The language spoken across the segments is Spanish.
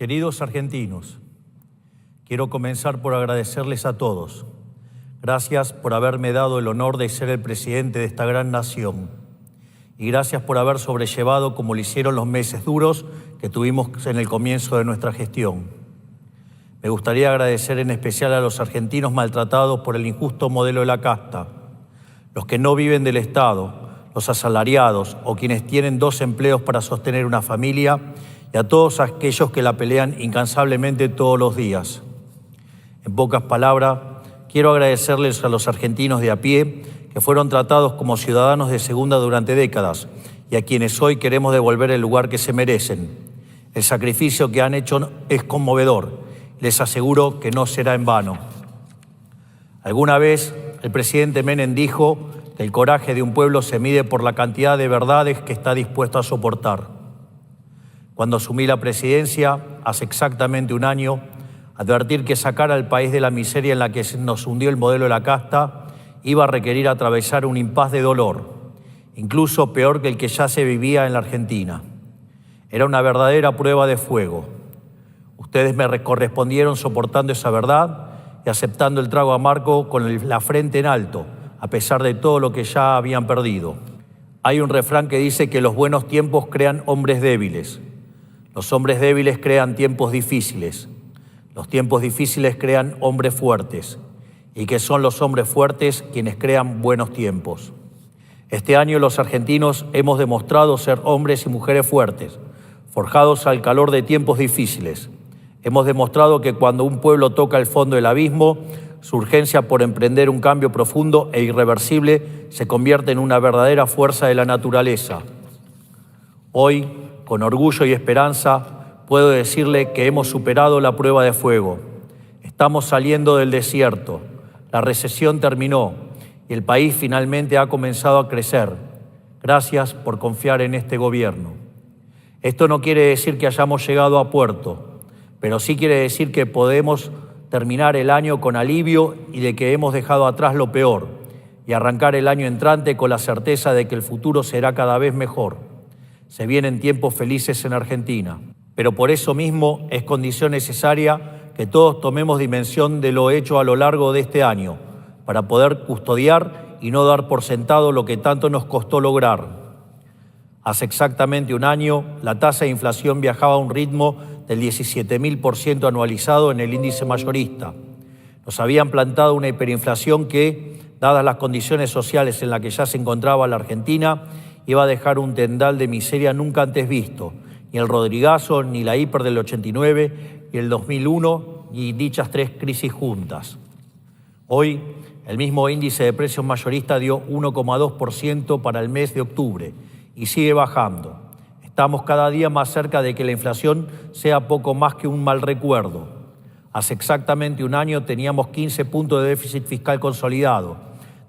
Queridos argentinos, quiero comenzar por agradecerles a todos. Gracias por haberme dado el honor de ser el presidente de esta gran nación. Y gracias por haber sobrellevado como lo hicieron los meses duros que tuvimos en el comienzo de nuestra gestión. Me gustaría agradecer en especial a los argentinos maltratados por el injusto modelo de la casta, los que no viven del Estado, los asalariados o quienes tienen 2 empleos para sostener una familia, y a todos aquellos que la pelean incansablemente todos los días. En pocas palabras, quiero agradecerles a los argentinos de a pie que fueron tratados como ciudadanos de segunda durante décadas y a quienes hoy queremos devolver el lugar que se merecen. El sacrificio que han hecho es conmovedor. Les aseguro que no será en vano. Alguna vez el presidente Menem dijo que el coraje de un pueblo se mide por la cantidad de verdades que está dispuesto a soportar. Cuando asumí la presidencia, hace exactamente un año, advertir que sacar al país de la miseria en la que nos hundió el modelo de la casta iba a requerir atravesar un impas de dolor, incluso peor que el que ya se vivía en la Argentina. Era una verdadera prueba de fuego. Ustedes me correspondieron soportando esa verdad y aceptando el trago amargo con la frente en alto, a pesar de todo lo que ya habían perdido. Hay un refrán que dice que los buenos tiempos crean hombres débiles. Los hombres débiles crean tiempos difíciles. Los tiempos difíciles crean hombres fuertes. Y que son los hombres fuertes quienes crean buenos tiempos. Este año los argentinos hemos demostrado ser hombres y mujeres fuertes, forjados al calor de tiempos difíciles. Hemos demostrado que cuando un pueblo toca el fondo del abismo, su urgencia por emprender un cambio profundo e irreversible se convierte en una verdadera fuerza de la naturaleza. Hoy, con orgullo y esperanza, puedo decirle que hemos superado la prueba de fuego. Estamos saliendo del desierto. La recesión terminó y el país finalmente ha comenzado a crecer. Gracias por confiar en este gobierno. Esto no quiere decir que hayamos llegado a puerto, pero sí quiere decir que podemos terminar el año con alivio y de que hemos dejado atrás lo peor y arrancar el año entrante con la certeza de que el futuro será cada vez mejor. Se vienen tiempos felices en Argentina, pero por eso mismo es condición necesaria que todos tomemos dimensión de lo hecho a lo largo de este año para poder custodiar y no dar por sentado lo que tanto nos costó lograr. Hace exactamente un año, la tasa de inflación viajaba a un ritmo del 17.000% anualizado en el índice mayorista. Nos habían plantado una hiperinflación que, dadas las condiciones sociales en las que ya se encontraba la Argentina, iba a dejar un tendal de miseria nunca antes visto. Ni el Rodrigazo, ni la hiper del 89, ni el 2001, ni dichas 3 crisis juntas. Hoy, el mismo índice de precios mayorista dio 1,2% para el mes de octubre y sigue bajando. Estamos cada día más cerca de que la inflación sea poco más que un mal recuerdo. Hace exactamente un año teníamos 15 puntos de déficit fiscal consolidado,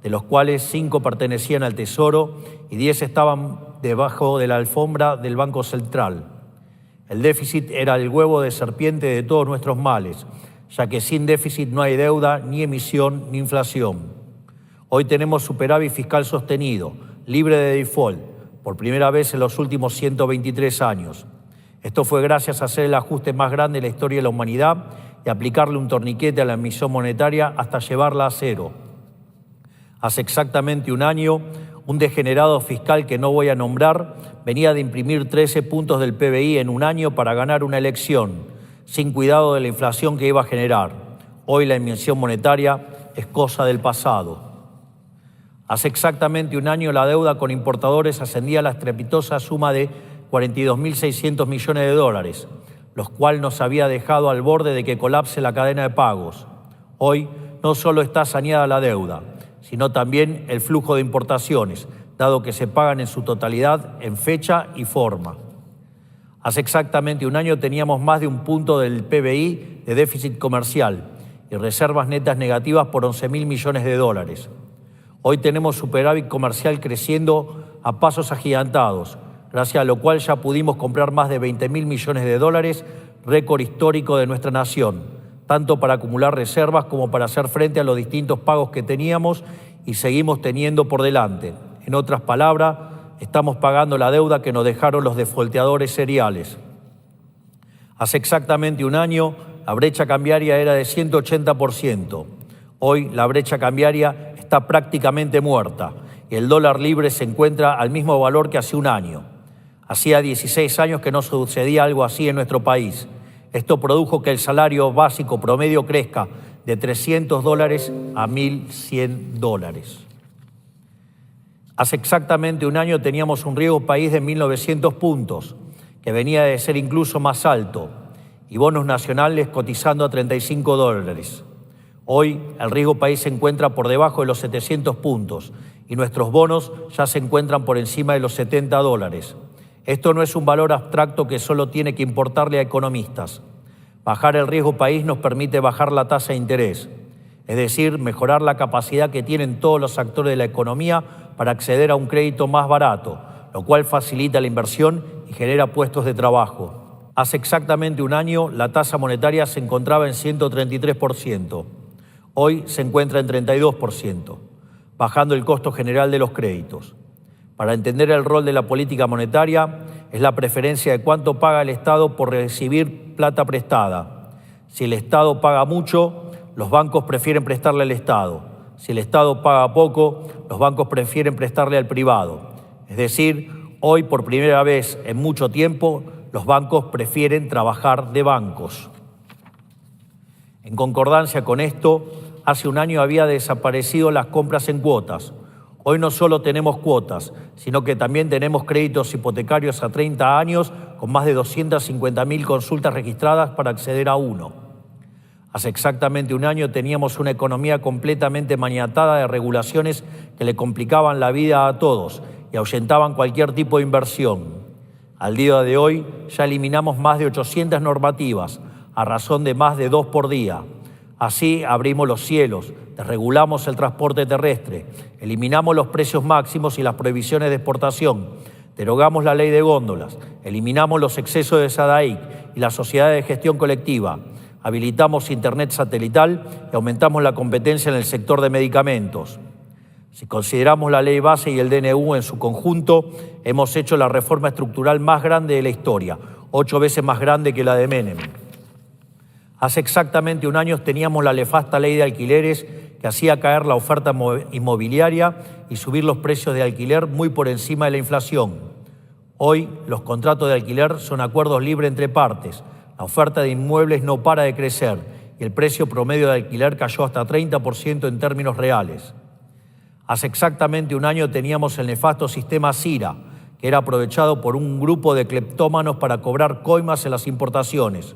de los cuales 5 pertenecían al Tesoro y 10 estaban debajo de la alfombra del Banco Central. El déficit era el huevo de serpiente de todos nuestros males, ya que sin déficit no hay deuda, ni emisión, ni inflación. Hoy tenemos superávit fiscal sostenido, libre de default, por primera vez en los últimos 123 años. Esto fue gracias a hacer el ajuste más grande de la historia de la humanidad y aplicarle un torniquete a la emisión monetaria hasta llevarla a cero. Hace exactamente un año, un degenerado fiscal que no voy a nombrar venía de imprimir 13 puntos del PBI en un año para ganar una elección, sin cuidado de la inflación que iba a generar. Hoy la emisión monetaria es cosa del pasado. Hace exactamente un año la deuda con importadores ascendía a la estrepitosa suma de 42.600 millones de dólares, los cuales nos había dejado al borde de que colapse la cadena de pagos. Hoy no solo está saneada la deuda, sino también el flujo de importaciones, dado que se pagan en su totalidad en fecha y forma. Hace exactamente un año teníamos más de un punto del PBI de déficit comercial y reservas netas negativas por 11.000 millones de dólares. Hoy tenemos superávit comercial creciendo a pasos agigantados, gracias a lo cual ya pudimos comprar más de 20.000 millones de dólares, récord histórico de nuestra nación, tanto para acumular reservas como para hacer frente a los distintos pagos que teníamos y seguimos teniendo por delante. En otras palabras, estamos pagando la deuda que nos dejaron los defolteadores seriales. Hace exactamente un año, la brecha cambiaria era de 180%. Hoy la brecha cambiaria está prácticamente muerta y el dólar libre se encuentra al mismo valor que hace un año. Hacía 16 años que no sucedía algo así en nuestro país. Esto produjo que el salario básico promedio crezca de $300 a $1.100. Hace exactamente un año teníamos un riesgo país de 1.900 puntos, que venía de ser incluso más alto, y bonos nacionales cotizando a $35. Hoy el riesgo país se encuentra por debajo de los 700 puntos y nuestros bonos ya se encuentran por encima de los $70. Esto no es un valor abstracto que solo tiene que importarle a economistas. Bajar el riesgo país nos permite bajar la tasa de interés, es decir, mejorar la capacidad que tienen todos los actores de la economía para acceder a un crédito más barato, lo cual facilita la inversión y genera puestos de trabajo. Hace exactamente un año la tasa monetaria se encontraba en 133%. Hoy se encuentra en 32%, bajando el costo general de los créditos. Para entender el rol de la política monetaria, es la preferencia de cuánto paga el Estado por recibir plata prestada. Si el Estado paga mucho, los bancos prefieren prestarle al Estado. Si el Estado paga poco, los bancos prefieren prestarle al privado. Es decir, hoy por primera vez en mucho tiempo, los bancos prefieren trabajar de bancos. En concordancia con esto, hace un año había desaparecido las compras en cuotas. Hoy no solo tenemos cuotas, sino que también tenemos créditos hipotecarios a 30 años con más de 250.000 consultas registradas para acceder a uno. Hace exactamente un año teníamos una economía completamente maniatada de regulaciones que le complicaban la vida a todos y ahuyentaban cualquier tipo de inversión. Al día de hoy ya eliminamos más de 800 normativas, a razón de más de 2 por día. Así abrimos los cielos, desregulamos el transporte terrestre, eliminamos los precios máximos y las prohibiciones de exportación, derogamos la ley de góndolas, eliminamos los excesos de SADAIC y la sociedad de gestión colectiva, habilitamos Internet satelital y aumentamos la competencia en el sector de medicamentos. Si consideramos la ley base y el DNU en su conjunto, hemos hecho la reforma estructural más grande de la historia, 8 veces más grande que la de Menem. Hace exactamente un año teníamos la nefasta ley de alquileres que hacía caer la oferta inmobiliaria y subir los precios de alquiler muy por encima de la inflación. Hoy los contratos de alquiler son acuerdos libres entre partes. La oferta de inmuebles no para de crecer y el precio promedio de alquiler cayó hasta 30% en términos reales. Hace exactamente un año teníamos el nefasto sistema CIRA, que era aprovechado por un grupo de cleptómanos para cobrar coimas en las importaciones.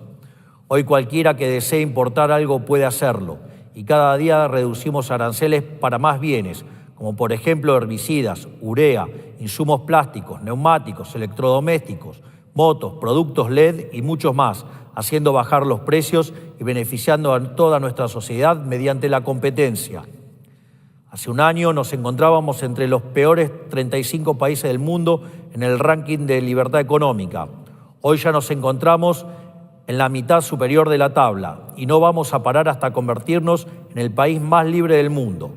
Hoy cualquiera que desee importar algo puede hacerlo y cada día reducimos aranceles para más bienes, como por ejemplo herbicidas, urea, insumos plásticos, neumáticos, electrodomésticos, motos, productos LED y muchos más, haciendo bajar los precios y beneficiando a toda nuestra sociedad mediante la competencia. Hace un año nos encontrábamos entre los peores 35 países del mundo en el ranking de libertad económica. Hoy ya nos encontramos en la mitad superior de la tabla y no vamos a parar hasta convertirnos en el país más libre del mundo.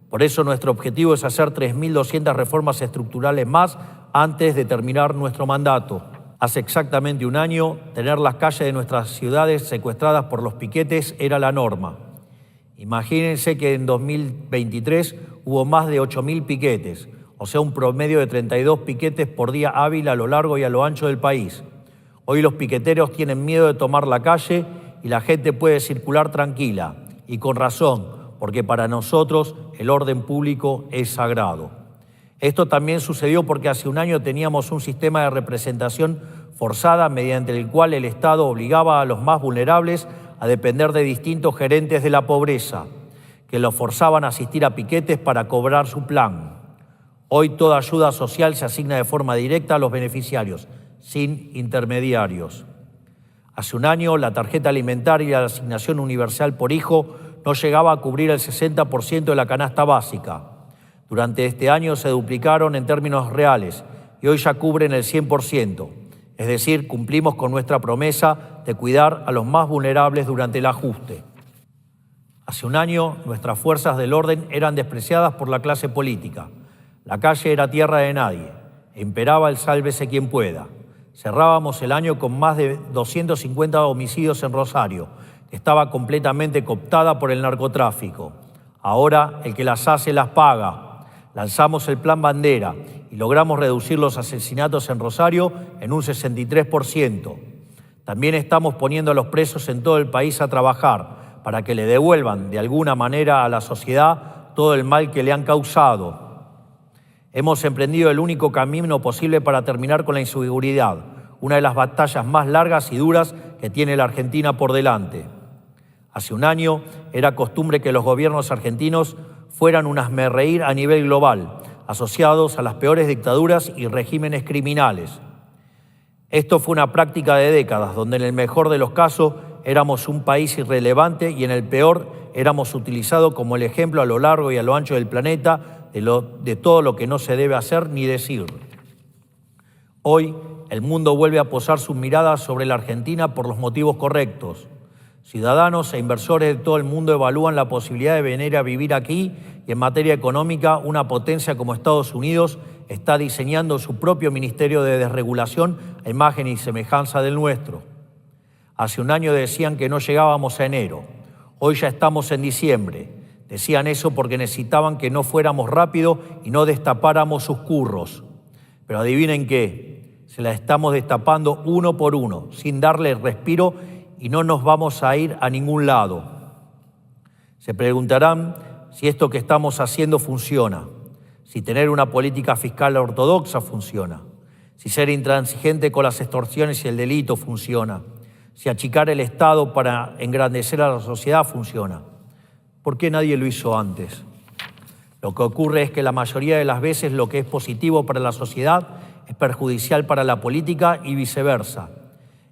Por eso nuestro objetivo es hacer 3.200 reformas estructurales más antes de terminar nuestro mandato. Hace exactamente un año, tener las calles de nuestras ciudades secuestradas por los piquetes era la norma. Imagínense que en 2023 hubo más de 8.000 piquetes, o sea, un promedio de 32 piquetes por día hábil a lo largo y a lo ancho del país. Hoy los piqueteros tienen miedo de tomar la calle y la gente puede circular tranquila, y con razón, porque para nosotros el orden público es sagrado. Esto también sucedió porque hace un año teníamos un sistema de representación forzada mediante el cual el Estado obligaba a los más vulnerables a depender de distintos gerentes de la pobreza, que los forzaban a asistir a piquetes para cobrar su plan. Hoy toda ayuda social se asigna de forma directa a los beneficiarios, sin intermediarios. Hace un año la tarjeta alimentaria y la asignación universal por hijo no llegaba a cubrir el 60% de la canasta básica. Durante este año se duplicaron en términos reales y hoy ya cubren el 100%. Es decir, cumplimos con nuestra promesa de cuidar a los más vulnerables durante el ajuste. Hace un año, nuestras fuerzas del orden eran despreciadas por la clase política. La calle era tierra de nadie, e imperaba el sálvese quien pueda. Cerrábamos el año con más de 250 homicidios en Rosario, que estaba completamente cooptada por el narcotráfico. Ahora el que las hace las paga. Lanzamos el Plan Bandera y logramos reducir los asesinatos en Rosario en un 63%. También estamos poniendo a los presos en todo el país a trabajar para que le devuelvan de alguna manera a la sociedad todo el mal que le han causado. Hemos emprendido el único camino posible para terminar con la inseguridad, una de las batallas más largas y duras que tiene la Argentina por delante. Hace un año era costumbre que los gobiernos argentinos fueran un hazmerreír a nivel global, asociados a las peores dictaduras y regímenes criminales. Esto fue una práctica de décadas, donde en el mejor de los casos éramos un país irrelevante y en el peor éramos utilizados como el ejemplo a lo largo y a lo ancho del planeta de todo lo que no se debe hacer ni decir. Hoy el mundo vuelve a posar sus miradas sobre la Argentina por los motivos correctos. Ciudadanos e inversores de todo el mundo evalúan la posibilidad de venir a vivir aquí y en materia económica una potencia como Estados Unidos está diseñando su propio ministerio de desregulación a imagen y semejanza del nuestro. Hace un año decían que no llegábamos a enero. Hoy ya estamos en diciembre. Decían eso porque necesitaban que no fuéramos rápido y no destapáramos sus curros. Pero adivinen qué, se la estamos destapando uno por uno, sin darle respiro y no nos vamos a ir a ningún lado. Se preguntarán si esto que estamos haciendo funciona, si tener una política fiscal ortodoxa funciona, si ser intransigente con las extorsiones y el delito funciona, si achicar el Estado para engrandecer a la sociedad funciona. ¿Por qué nadie lo hizo antes? Lo que ocurre es que la mayoría de las veces lo que es positivo para la sociedad es perjudicial para la política y viceversa.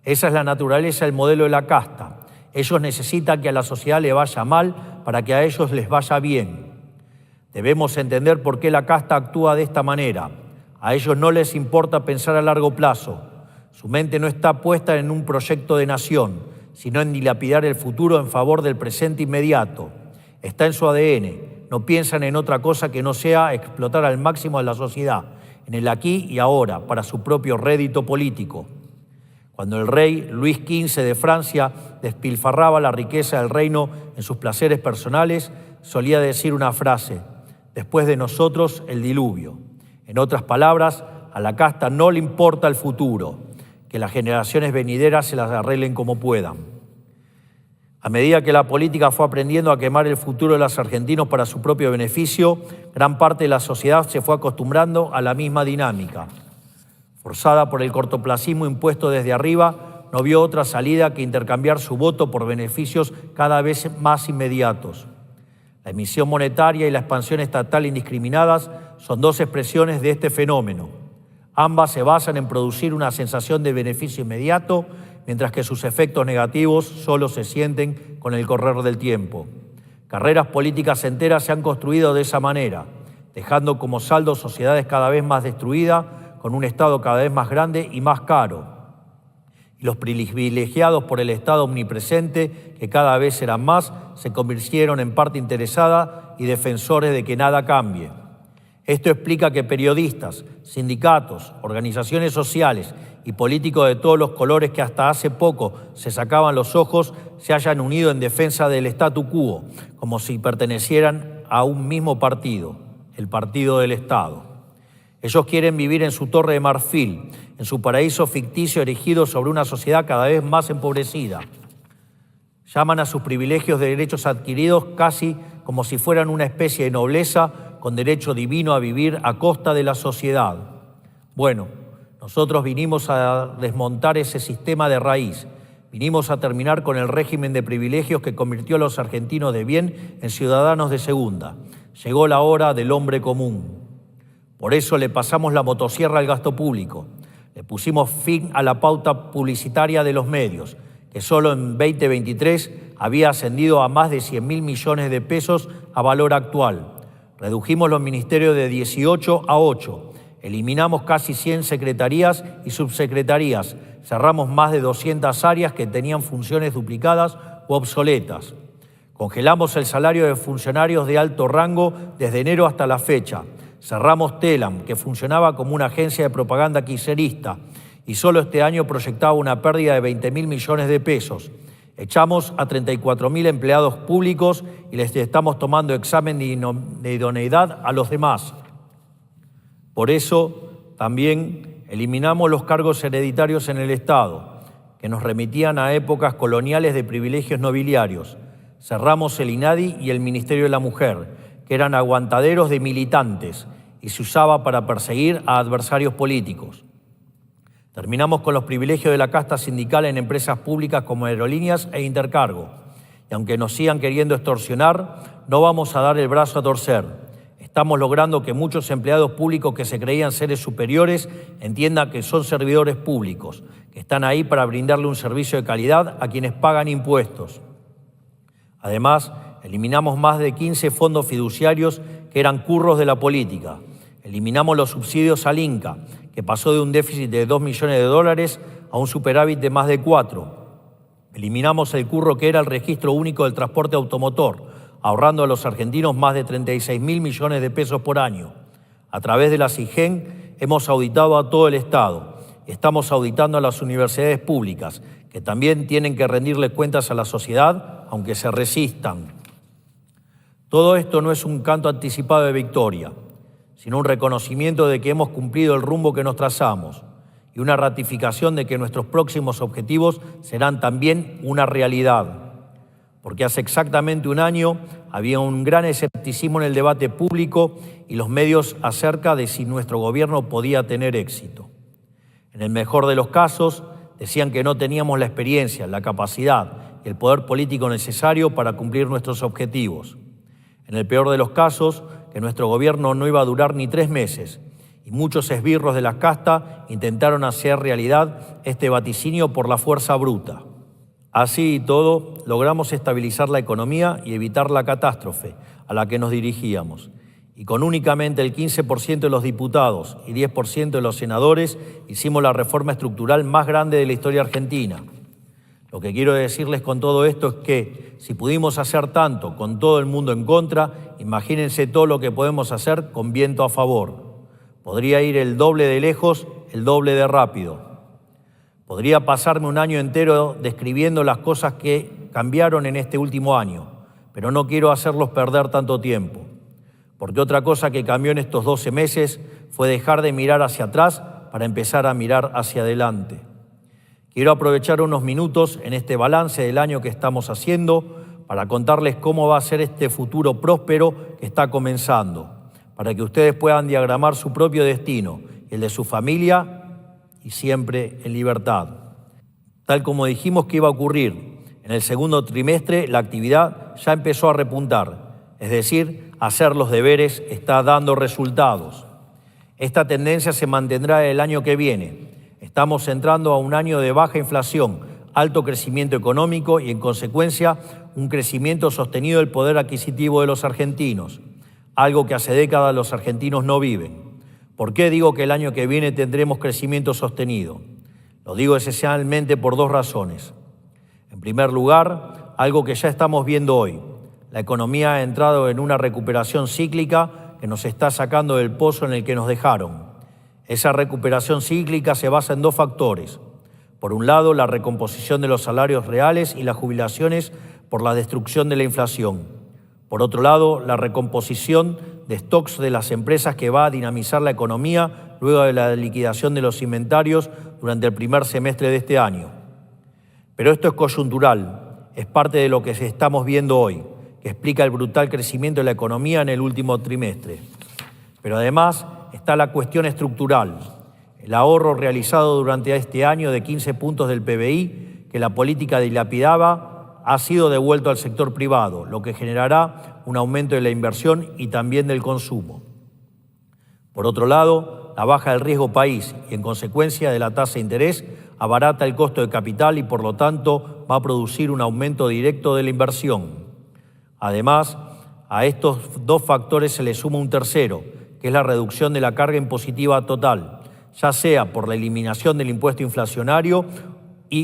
Esa es la naturaleza del modelo de la casta. Ellos necesitan que a la sociedad le vaya mal para que a ellos les vaya bien. Debemos entender por qué la casta actúa de esta manera. A ellos no les importa pensar a largo plazo. Su mente no está puesta en un proyecto de nación, sino en dilapidar el futuro en favor del presente inmediato. Está en su ADN. No piensan en otra cosa que no sea explotar al máximo a la sociedad, en el aquí y ahora, para su propio rédito político. Cuando el rey Luis XV de Francia despilfarraba la riqueza del reino en sus placeres personales, solía decir una frase: después de nosotros el diluvio. En otras palabras, a la casta no le importa el futuro, que las generaciones venideras se las arreglen como puedan. A medida que la política fue aprendiendo a quemar el futuro de los argentinos para su propio beneficio, gran parte de la sociedad se fue acostumbrando a la misma dinámica. Forzada por el cortoplacismo impuesto desde arriba, no vio otra salida que intercambiar su voto por beneficios cada vez más inmediatos. La emisión monetaria y la expansión estatal indiscriminadas son dos expresiones de este fenómeno. Ambas se basan en producir una sensación de beneficio inmediato, mientras que sus efectos negativos solo se sienten con el correr del tiempo. Carreras políticas enteras se han construido de esa manera, dejando como saldo sociedades cada vez más destruidas, con un Estado cada vez más grande y más caro. Y los privilegiados por el Estado omnipresente, que cada vez eran más, se convirtieron en parte interesada y defensores de que nada cambie. Esto explica que periodistas, sindicatos, organizaciones sociales y políticos de todos los colores que hasta hace poco se sacaban los ojos se hayan unido en defensa del statu quo, como si pertenecieran a un mismo partido, el Partido del Estado. Ellos quieren vivir en su torre de marfil, en su paraíso ficticio erigido sobre una sociedad cada vez más empobrecida. Llaman a sus privilegios de derechos adquiridos casi como si fueran una especie de nobleza con derecho divino a vivir a costa de la sociedad. Bueno, nosotros vinimos a desmontar ese sistema de raíz. Vinimos a terminar con el régimen de privilegios que convirtió a los argentinos de bien en ciudadanos de segunda. Llegó la hora del hombre común. Por eso le pasamos la motosierra al gasto público. Le pusimos fin a la pauta publicitaria de los medios, que solo en 2023 había ascendido a más de 100.000 millones de pesos a valor actual. Redujimos los ministerios de 18 a 8. Eliminamos casi 100 secretarías y subsecretarías. Cerramos más de 200 áreas que tenían funciones duplicadas u obsoletas. Congelamos el salario de funcionarios de alto rango desde enero hasta la fecha. Cerramos Telam, que funcionaba como una agencia de propaganda kirchnerista, y solo este año proyectaba una pérdida de 20.000 millones de pesos. Echamos a 34.000 empleados públicos y les estamos tomando examen de idoneidad a los demás. Por eso también eliminamos los cargos hereditarios en el Estado, que nos remitían a épocas coloniales de privilegios nobiliarios. Cerramos el INADI y el Ministerio de la Mujer, que eran aguantaderos de militantes y se usaba para perseguir a adversarios políticos. Terminamos con los privilegios de la casta sindical en empresas públicas como Aerolíneas e Intercargo. Y aunque nos sigan queriendo extorsionar, no vamos a dar el brazo a torcer. Estamos logrando que muchos empleados públicos que se creían seres superiores entiendan que son servidores públicos, que están ahí para brindarle un servicio de calidad a quienes pagan impuestos. Además, eliminamos más de 15 fondos fiduciarios que eran curros de la política. Eliminamos los subsidios al Inca, que pasó de un déficit de 2 millones de dólares a un superávit de más de 4. Eliminamos el curro que era el registro único del transporte automotor, ahorrando a los argentinos más de 36.000 millones de pesos por año. A través de la SIGEN hemos auditado a todo el Estado. Estamos auditando a las universidades públicas, que también tienen que rendirle cuentas a la sociedad, aunque se resistan. Todo esto no es un canto anticipado de victoria, sino un reconocimiento de que hemos cumplido el rumbo que nos trazamos y una ratificación de que nuestros próximos objetivos serán también una realidad. Porque hace exactamente un año había un gran escepticismo en el debate público y los medios acerca de si nuestro gobierno podía tener éxito. En el mejor de los casos, decían que no teníamos la experiencia, la capacidad y el poder político necesario para cumplir nuestros objetivos. En el peor de los casos, que nuestro gobierno no iba a durar ni 3 meses, y muchos esbirros de la casta intentaron hacer realidad este vaticinio por la fuerza bruta. Así y todo, logramos estabilizar la economía y evitar la catástrofe a la que nos dirigíamos. Y con únicamente el 15% de los diputados y 10% de los senadores, hicimos la reforma estructural más grande de la historia argentina. Lo que quiero decirles con todo esto es que si pudimos hacer tanto con todo el mundo en contra, imagínense todo lo que podemos hacer con viento a favor. Podría ir el doble de lejos, el doble de rápido. Podría pasarme un año entero describiendo las cosas que cambiaron en este último año, pero no quiero hacerlos perder tanto tiempo. Porque otra cosa que cambió en estos 12 meses fue dejar de mirar hacia atrás para empezar a mirar hacia adelante. Quiero aprovechar unos minutos en este balance del año que estamos haciendo para contarles cómo va a ser este futuro próspero que está comenzando, para que ustedes puedan diagramar su propio destino, el de su familia y siempre en libertad. Tal como dijimos que iba a ocurrir, en el segundo trimestre la actividad ya empezó a repuntar, es decir, hacer los deberes está dando resultados. Esta tendencia se mantendrá el año que viene. Estamos entrando a un año de baja inflación, alto crecimiento económico y, en consecuencia, un crecimiento sostenido del poder adquisitivo de los argentinos, algo que hace décadas los argentinos no viven. ¿Por qué digo que el año que viene tendremos crecimiento sostenido? Lo digo esencialmente por 2 razones. En primer lugar, algo que ya estamos viendo hoy. La economía ha entrado en una recuperación cíclica que nos está sacando del pozo en el que nos dejaron. Esa recuperación cíclica se basa en 2 factores. Por un lado, la recomposición de los salarios reales y las jubilaciones por la destrucción de la inflación. Por otro lado, la recomposición de stocks de las empresas que va a dinamizar la economía luego de la liquidación de los inventarios durante el primer semestre de este año. Pero esto es coyuntural, es parte de lo que estamos viendo hoy, que explica el brutal crecimiento de la economía en el último trimestre. Pero además está la cuestión estructural, el ahorro realizado durante este año de 15 puntos del PBI que la política dilapidaba ha sido devuelto al sector privado, lo que generará un aumento de la inversión y también del consumo. Por otro lado, la baja del riesgo país y, en consecuencia de la tasa de interés, abarata el costo de capital y, por lo tanto, va a producir un aumento directo de la inversión. Además, a estos 2 factores se le suma un tercero, que es la reducción de la carga impositiva total, ya sea por la eliminación del impuesto inflacionario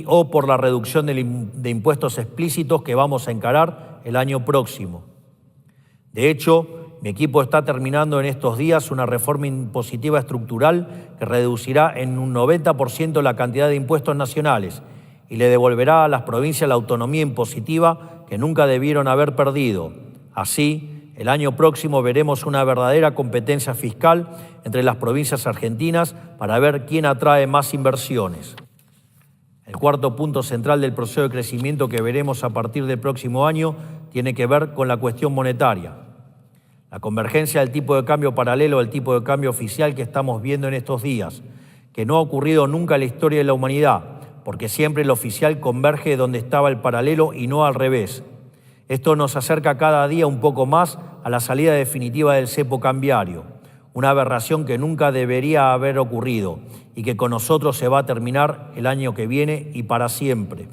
o por la reducción de impuestos explícitos que vamos a encarar el año próximo. De hecho, mi equipo está terminando en estos días una reforma impositiva estructural que reducirá en un 90% la cantidad de impuestos nacionales y le devolverá a las provincias la autonomía impositiva que nunca debieron haber perdido. Así, el año próximo veremos una verdadera competencia fiscal entre las provincias argentinas para ver quién atrae más inversiones. El cuarto punto central del proceso de crecimiento que veremos a partir del próximo año tiene que ver con la cuestión monetaria. La convergencia del tipo de cambio paralelo al tipo de cambio oficial que estamos viendo en estos días, que no ha ocurrido nunca en la historia de la humanidad, porque siempre el oficial converge donde estaba el paralelo y no al revés. Esto nos acerca cada día un poco más a la salida definitiva del cepo cambiario, una aberración que nunca debería haber ocurrido y que con nosotros se va a terminar el año que viene y para siempre.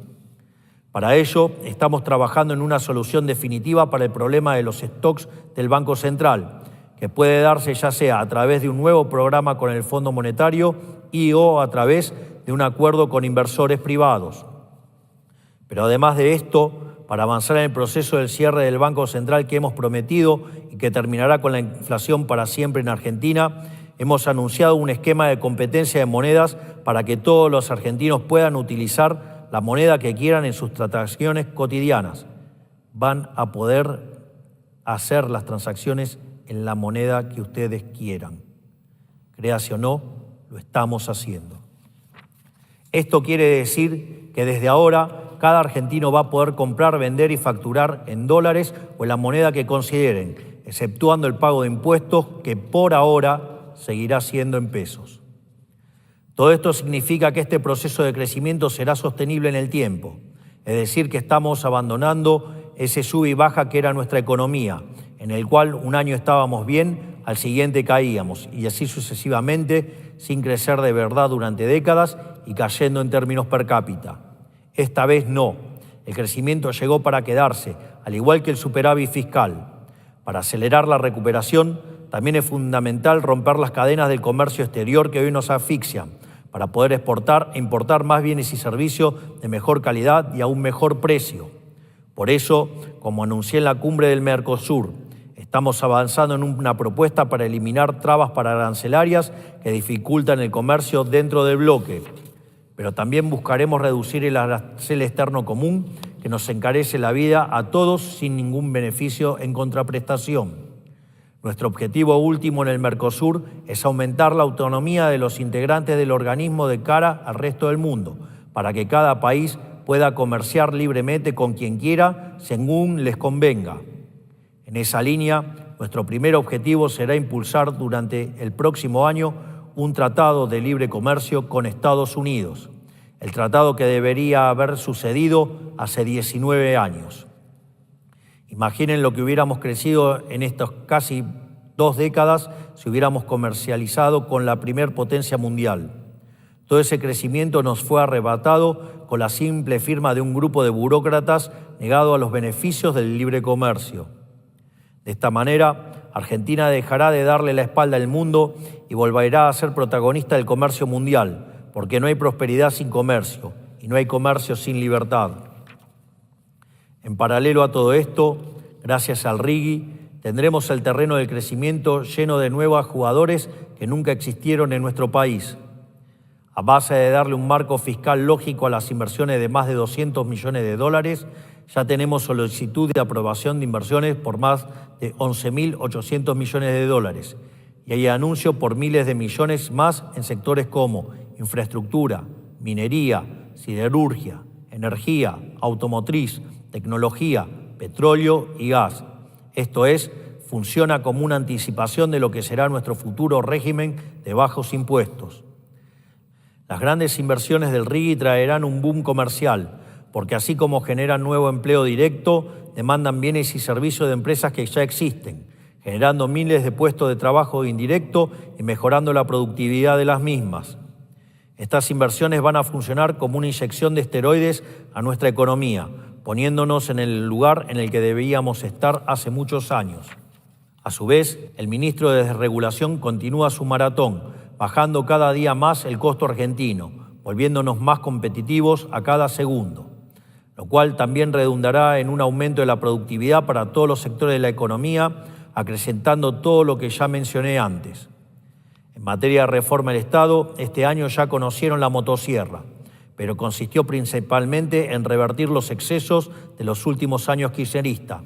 Para ello, estamos trabajando en una solución definitiva para el problema de los stocks del Banco Central, que puede darse ya sea a través de un nuevo programa con el Fondo Monetario y/o a través de un acuerdo con inversores privados. Pero además de esto, para avanzar en el proceso del cierre del Banco Central que hemos prometido y que terminará con la inflación para siempre en Argentina, hemos anunciado un esquema de competencia de monedas para que todos los argentinos puedan utilizar la moneda que quieran en sus transacciones cotidianas. Van a poder hacer las transacciones en la moneda que ustedes quieran. Créase o no, lo estamos haciendo. Esto quiere decir que desde ahora cada argentino va a poder comprar, vender y facturar en dólares o en la moneda que consideren, exceptuando el pago de impuestos que por ahora seguirá siendo en pesos. Todo esto significa que este proceso de crecimiento será sostenible en el tiempo, es decir, que estamos abandonando ese sube y baja que era nuestra economía, en el cual un año estábamos bien, al siguiente caíamos, y así sucesivamente, sin crecer de verdad durante décadas y cayendo en términos per cápita. Esta vez no, el crecimiento llegó para quedarse, al igual que el superávit fiscal. Para acelerar la recuperación, también es fundamental romper las cadenas del comercio exterior que hoy nos asfixian, para poder exportar e importar más bienes y servicios de mejor calidad y a un mejor precio. Por eso, como anuncié en la cumbre del Mercosur, estamos avanzando en una propuesta para eliminar trabas arancelarias que dificultan el comercio dentro del bloque. Pero también buscaremos reducir el arancel externo común que nos encarece la vida a todos sin ningún beneficio en contraprestación. Nuestro objetivo último en el Mercosur es aumentar la autonomía de los integrantes del organismo de cara al resto del mundo, para que cada país pueda comerciar libremente con quien quiera, según les convenga. En esa línea, nuestro primer objetivo será impulsar durante el próximo año un tratado de libre comercio con Estados Unidos, el tratado que debería haber sucedido hace 19 años. Imaginen lo que hubiéramos crecido en estas casi 2 décadas si hubiéramos comercializado con la primer potencia mundial. Todo ese crecimiento nos fue arrebatado con la simple firma de un grupo de burócratas negado a los beneficios del libre comercio. De esta manera, Argentina dejará de darle la espalda al mundo y volverá a ser protagonista del comercio mundial, porque no hay prosperidad sin comercio y no hay comercio sin libertad. En paralelo a todo esto, gracias al RIGI, tendremos el terreno del crecimiento lleno de nuevos jugadores que nunca existieron en nuestro país. A base de darle un marco fiscal lógico a las inversiones de más de 200 millones de dólares, ya tenemos solicitud de aprobación de inversiones por más de 11.800 millones de dólares y hay anuncio por miles de millones más en sectores como infraestructura, minería, siderurgia, energía, automotriz, tecnología, petróleo y gas. Esto es, funciona como una anticipación de lo que será nuestro futuro régimen de bajos impuestos. Las grandes inversiones del RIGI traerán un boom comercial, porque así como generan nuevo empleo directo, demandan bienes y servicios de empresas que ya existen, generando miles de puestos de trabajo indirecto y mejorando la productividad de las mismas. Estas inversiones van a funcionar como una inyección de esteroides a nuestra economía, poniéndonos en el lugar en el que debíamos estar hace muchos años. A su vez, el ministro de Desregulación continúa su maratón, bajando cada día más el costo argentino, volviéndonos más competitivos a cada segundo, lo cual también redundará en un aumento de la productividad para todos los sectores de la economía, acrecentando todo lo que ya mencioné antes. En materia de reforma del Estado, este año ya conocieron la motosierra, pero consistió principalmente en revertir los excesos de los últimos años kirchneristas.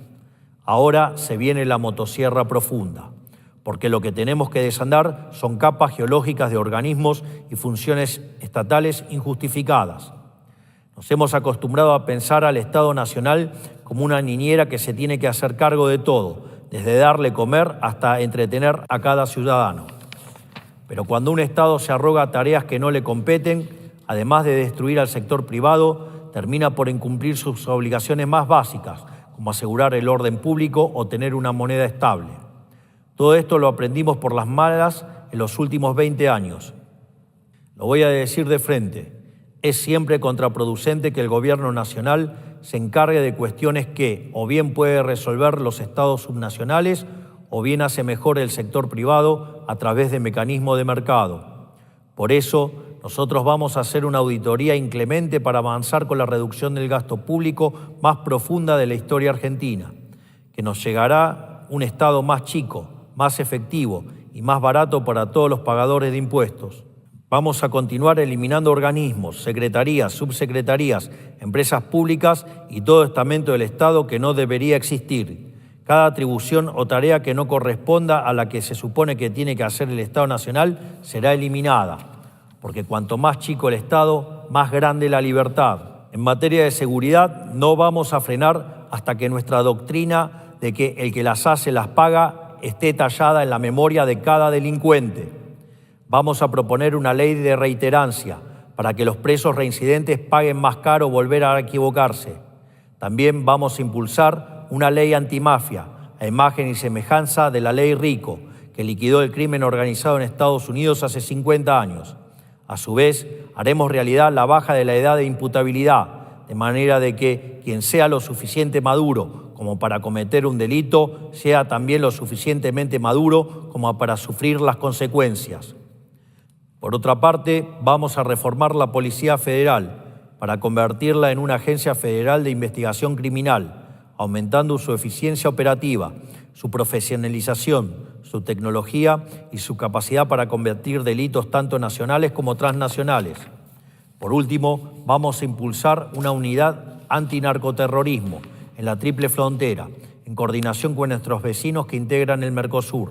Ahora se viene la motosierra profunda, porque lo que tenemos que desandar son capas geológicas de organismos y funciones estatales injustificadas. Nos hemos acostumbrado a pensar al Estado Nacional como una niñera que se tiene que hacer cargo de todo, desde darle comer hasta entretener a cada ciudadano. Pero cuando un Estado se arroga tareas que no le competen, además de destruir al sector privado, termina por incumplir sus obligaciones más básicas, como asegurar el orden público o tener una moneda estable. Todo esto lo aprendimos por las malas en los últimos 20 años. Lo voy a decir de frente, es siempre contraproducente que el gobierno nacional se encargue de cuestiones que o bien puede resolver los estados subnacionales o bien hace mejor el sector privado a través de mecanismos de mercado. Por eso, nosotros vamos a hacer una auditoría inclemente para avanzar con la reducción del gasto público más profunda de la historia argentina, que nos llegará un Estado más chico, más efectivo y más barato para todos los pagadores de impuestos. Vamos a continuar eliminando organismos, secretarías, subsecretarías, empresas públicas y todo estamento del Estado que no debería existir. Cada atribución o tarea que no corresponda a la que se supone que tiene que hacer el Estado Nacional será eliminada, porque cuanto más chico el Estado, más grande la libertad. En materia de seguridad, no vamos a frenar hasta que nuestra doctrina de que el que las hace las paga esté tallada en la memoria de cada delincuente. Vamos a proponer una ley de reiterancia para que los presos reincidentes paguen más caro volver a equivocarse. También vamos a impulsar una ley antimafia, a imagen y semejanza de la ley Rico, que liquidó el crimen organizado en Estados Unidos hace 50 años. A su vez, haremos realidad la baja de la edad de imputabilidad, de manera de que quien sea lo suficiente maduro como para cometer un delito, sea también lo suficientemente maduro como para sufrir las consecuencias. Por otra parte, vamos a reformar la Policía Federal para convertirla en una agencia federal de investigación criminal, aumentando su eficiencia operativa, su profesionalización, su tecnología y su capacidad para combatir delitos tanto nacionales como transnacionales. Por último, vamos a impulsar una unidad antinarcoterrorismo en la Triple Frontera, en coordinación con nuestros vecinos que integran el Mercosur.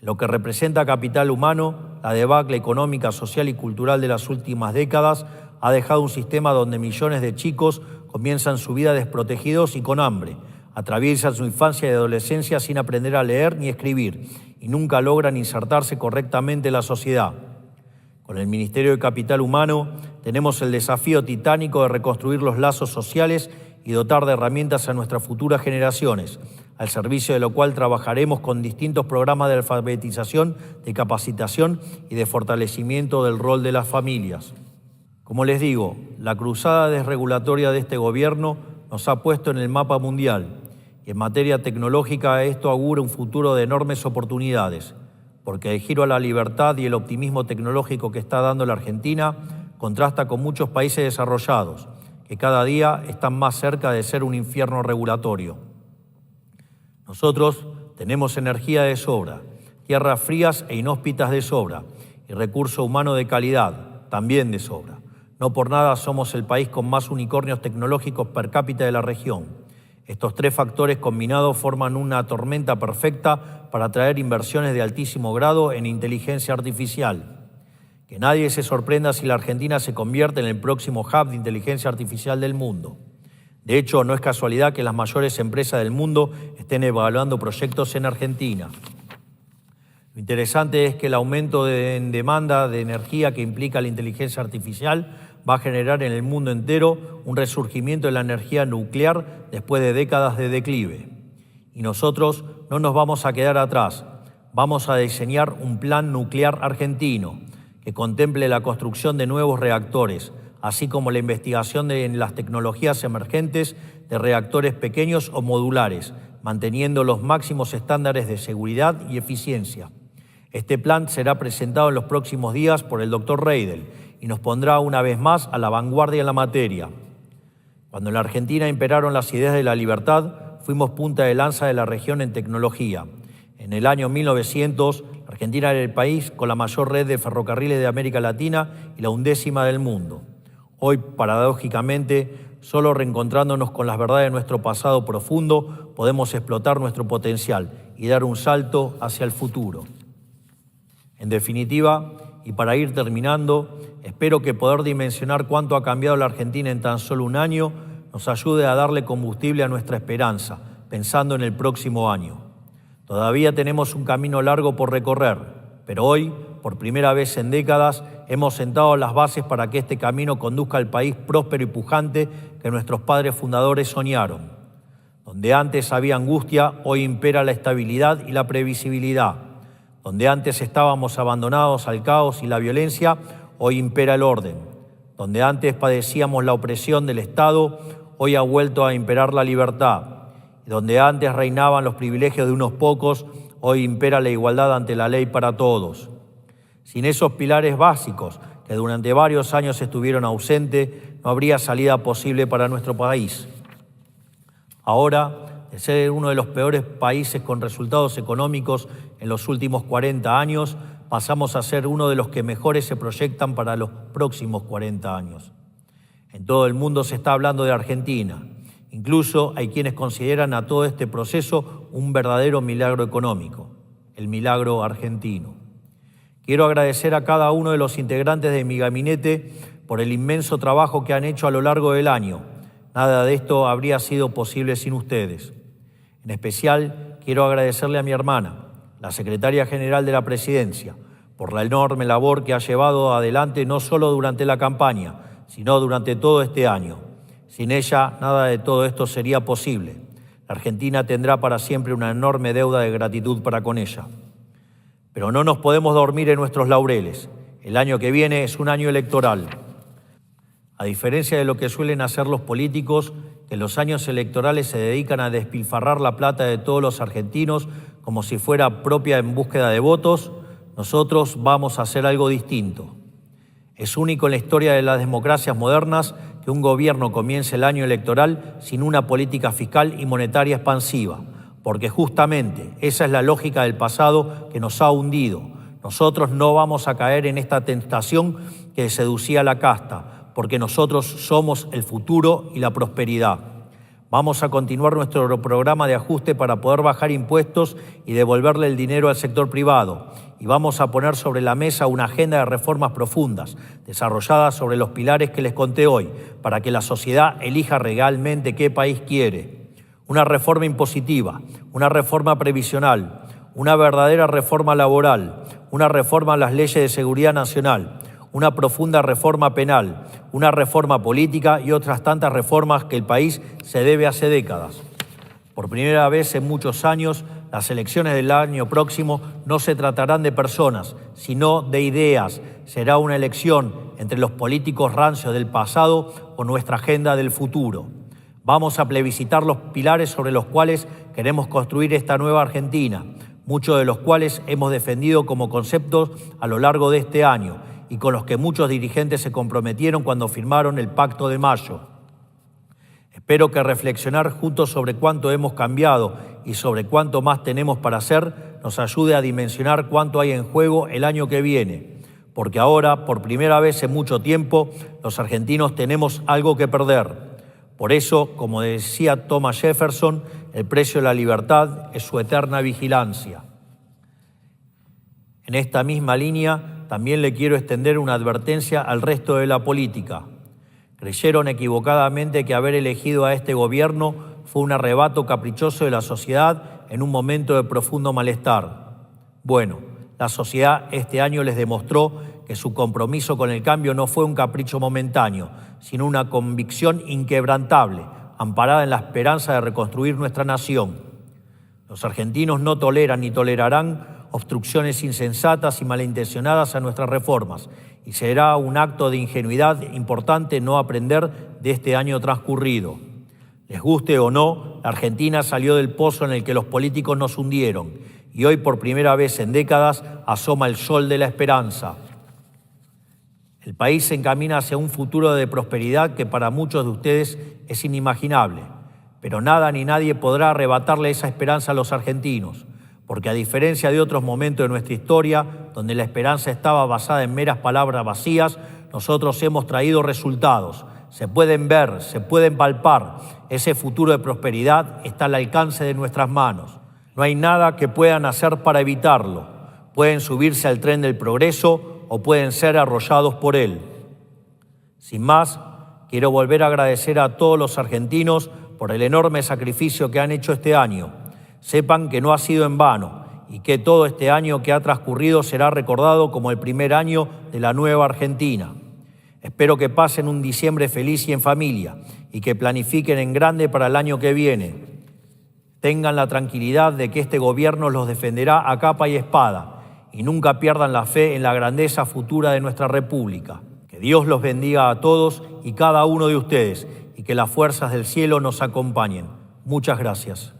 En lo que representa capital humano, la debacle económica, social y cultural de las últimas décadas ha dejado un sistema donde millones de chicos comienzan su vida desprotegidos y con hambre, atraviesan su infancia y adolescencia sin aprender a leer ni escribir y nunca logran insertarse correctamente en la sociedad. Con el Ministerio de Capital Humano tenemos el desafío titánico de reconstruir los lazos sociales y dotar de herramientas a nuestras futuras generaciones, al servicio de lo cual trabajaremos con distintos programas de alfabetización, de capacitación y de fortalecimiento del rol de las familias. Como les digo, la cruzada desregulatoria de este gobierno nos ha puesto en el mapa mundial y en materia tecnológica esto augura un futuro de enormes oportunidades, porque el giro a la libertad y el optimismo tecnológico que está dando la Argentina contrasta con muchos países desarrollados, que cada día están más cerca de ser un infierno regulatorio. Nosotros tenemos energía de sobra, tierras frías e inhóspitas de sobra y recurso humano de calidad, también de sobra. No por nada somos el país con más unicornios tecnológicos per cápita de la región. Estos tres factores combinados forman una tormenta perfecta para atraer inversiones de altísimo grado en inteligencia artificial. Que nadie se sorprenda si la Argentina se convierte en el próximo hub de inteligencia artificial del mundo. De hecho, no es casualidad que las mayores empresas del mundo estén evaluando proyectos en Argentina. Lo interesante es que el aumento en demanda de energía que implica la inteligencia artificial va a generar en el mundo entero un resurgimiento de la energía nuclear después de décadas de declive. Y nosotros no nos vamos a quedar atrás. Vamos a diseñar un plan nuclear argentino que contemple la construcción de nuevos reactores, así como la investigación en las tecnologías emergentes de reactores pequeños o modulares, manteniendo los máximos estándares de seguridad y eficiencia. Este plan será presentado en los próximos días por el Dr. Reidel y nos pondrá una vez más a la vanguardia en la materia. Cuando en la Argentina imperaron las ideas de la libertad, fuimos punta de lanza de la región en tecnología. En el año 1900, Argentina era el país con la mayor red de ferrocarriles de América Latina y la 11ª del mundo. Hoy, paradójicamente, solo reencontrándonos con las verdades de nuestro pasado profundo, podemos explotar nuestro potencial y dar un salto hacia el futuro. En definitiva, y para ir terminando, espero que poder dimensionar cuánto ha cambiado la Argentina en tan solo un año nos ayude a darle combustible a nuestra esperanza, pensando en el próximo año. Todavía tenemos un camino largo por recorrer, pero hoy, por primera vez en décadas, hemos sentado las bases para que este camino conduzca al país próspero y pujante que nuestros padres fundadores soñaron. Donde antes había angustia, hoy impera la estabilidad y la previsibilidad. Donde antes estábamos abandonados al caos y la violencia, hoy impera el orden. Donde antes padecíamos la opresión del Estado, hoy ha vuelto a imperar la libertad. Y donde antes reinaban los privilegios de unos pocos, hoy impera la igualdad ante la ley para todos. Sin esos pilares básicos que durante varios años estuvieron ausentes, no habría salida posible para nuestro país. Ahora, de ser uno de los peores países con resultados económicos en los últimos 40 años, pasamos a ser uno de los que mejores se proyectan para los próximos 40 años. En todo el mundo se está hablando de Argentina. Incluso hay quienes consideran a todo este proceso un verdadero milagro económico, el milagro argentino. Quiero agradecer a cada uno de los integrantes de mi gabinete por el inmenso trabajo que han hecho a lo largo del año. Nada de esto habría sido posible sin ustedes. En especial, quiero agradecerle a mi hermana, la secretaria general de la Presidencia, por la enorme labor que ha llevado adelante no solo durante la campaña, sino durante todo este año. Sin ella, nada de todo esto sería posible. La Argentina tendrá para siempre una enorme deuda de gratitud para con ella. Pero no nos podemos dormir en nuestros laureles. El año que viene es un año electoral. A diferencia de lo que suelen hacer los políticos, que en los años electorales se dedican a despilfarrar la plata de todos los argentinos como si fuera propia en búsqueda de votos, nosotros vamos a hacer algo distinto. Es único en la historia de las democracias modernas que un gobierno comience el año electoral sin una política fiscal y monetaria expansiva, porque justamente esa es la lógica del pasado que nos ha hundido. Nosotros no vamos a caer en esta tentación que seducía a la casta, porque nosotros somos el futuro y la prosperidad. Vamos a continuar nuestro programa de ajuste para poder bajar impuestos y devolverle el dinero al sector privado. Y vamos a poner sobre la mesa una agenda de reformas profundas, desarrolladas sobre los pilares que les conté hoy, para que la sociedad elija realmente qué país quiere. Una reforma impositiva, una reforma previsional, una verdadera reforma laboral, una reforma a las leyes de seguridad nacional, una profunda reforma penal, una reforma política y otras tantas reformas que el país se debe hace décadas. Por primera vez en muchos años, las elecciones del año próximo no se tratarán de personas, sino de ideas. Será una elección entre los políticos rancios del pasado o nuestra agenda del futuro. Vamos a plebiscitar los pilares sobre los cuales queremos construir esta nueva Argentina, muchos de los cuales hemos defendido como conceptos a lo largo de este año y con los que muchos dirigentes se comprometieron cuando firmaron el Pacto de Mayo. Espero que reflexionar juntos sobre cuánto hemos cambiado y sobre cuánto más tenemos para hacer nos ayude a dimensionar cuánto hay en juego el año que viene, porque ahora, por primera vez en mucho tiempo, los argentinos tenemos algo que perder. Por eso, como decía Thomas Jefferson, el precio de la libertad es su eterna vigilancia. En esta misma línea, también le quiero extender una advertencia al resto de la política. Creyeron equivocadamente que haber elegido a este gobierno fue un arrebato caprichoso de la sociedad en un momento de profundo malestar. Bueno, la sociedad este año les demostró que su compromiso con el cambio no fue un capricho momentáneo, sino una convicción inquebrantable, amparada en la esperanza de reconstruir nuestra nación. Los argentinos no toleran ni tolerarán obstrucciones insensatas y malintencionadas a nuestras reformas, y será un acto de ingenuidad importante no aprender de este año transcurrido. Les guste o no, la Argentina salió del pozo en el que los políticos nos hundieron, y hoy por primera vez en décadas asoma el sol de la esperanza. El país se encamina hacia un futuro de prosperidad que para muchos de ustedes es inimaginable, pero nada ni nadie podrá arrebatarle esa esperanza a los argentinos, porque a diferencia de otros momentos de nuestra historia, donde la esperanza estaba basada en meras palabras vacías, nosotros hemos traído resultados. Se pueden ver, se pueden palpar. Ese futuro de prosperidad está al alcance de nuestras manos. No hay nada que puedan hacer para evitarlo. Pueden subirse al tren del progreso o pueden ser arrollados por él. Sin más, quiero volver a agradecer a todos los argentinos por el enorme sacrificio que han hecho este año. Sepan que no ha sido en vano y que todo este año que ha transcurrido será recordado como el primer año de la nueva Argentina. Espero que pasen un diciembre feliz y en familia y que planifiquen en grande para el año que viene. Tengan la tranquilidad de que este gobierno los defenderá a capa y espada y nunca pierdan la fe en la grandeza futura de nuestra República. Que Dios los bendiga a todos y cada uno de ustedes y que las fuerzas del cielo nos acompañen. Muchas gracias.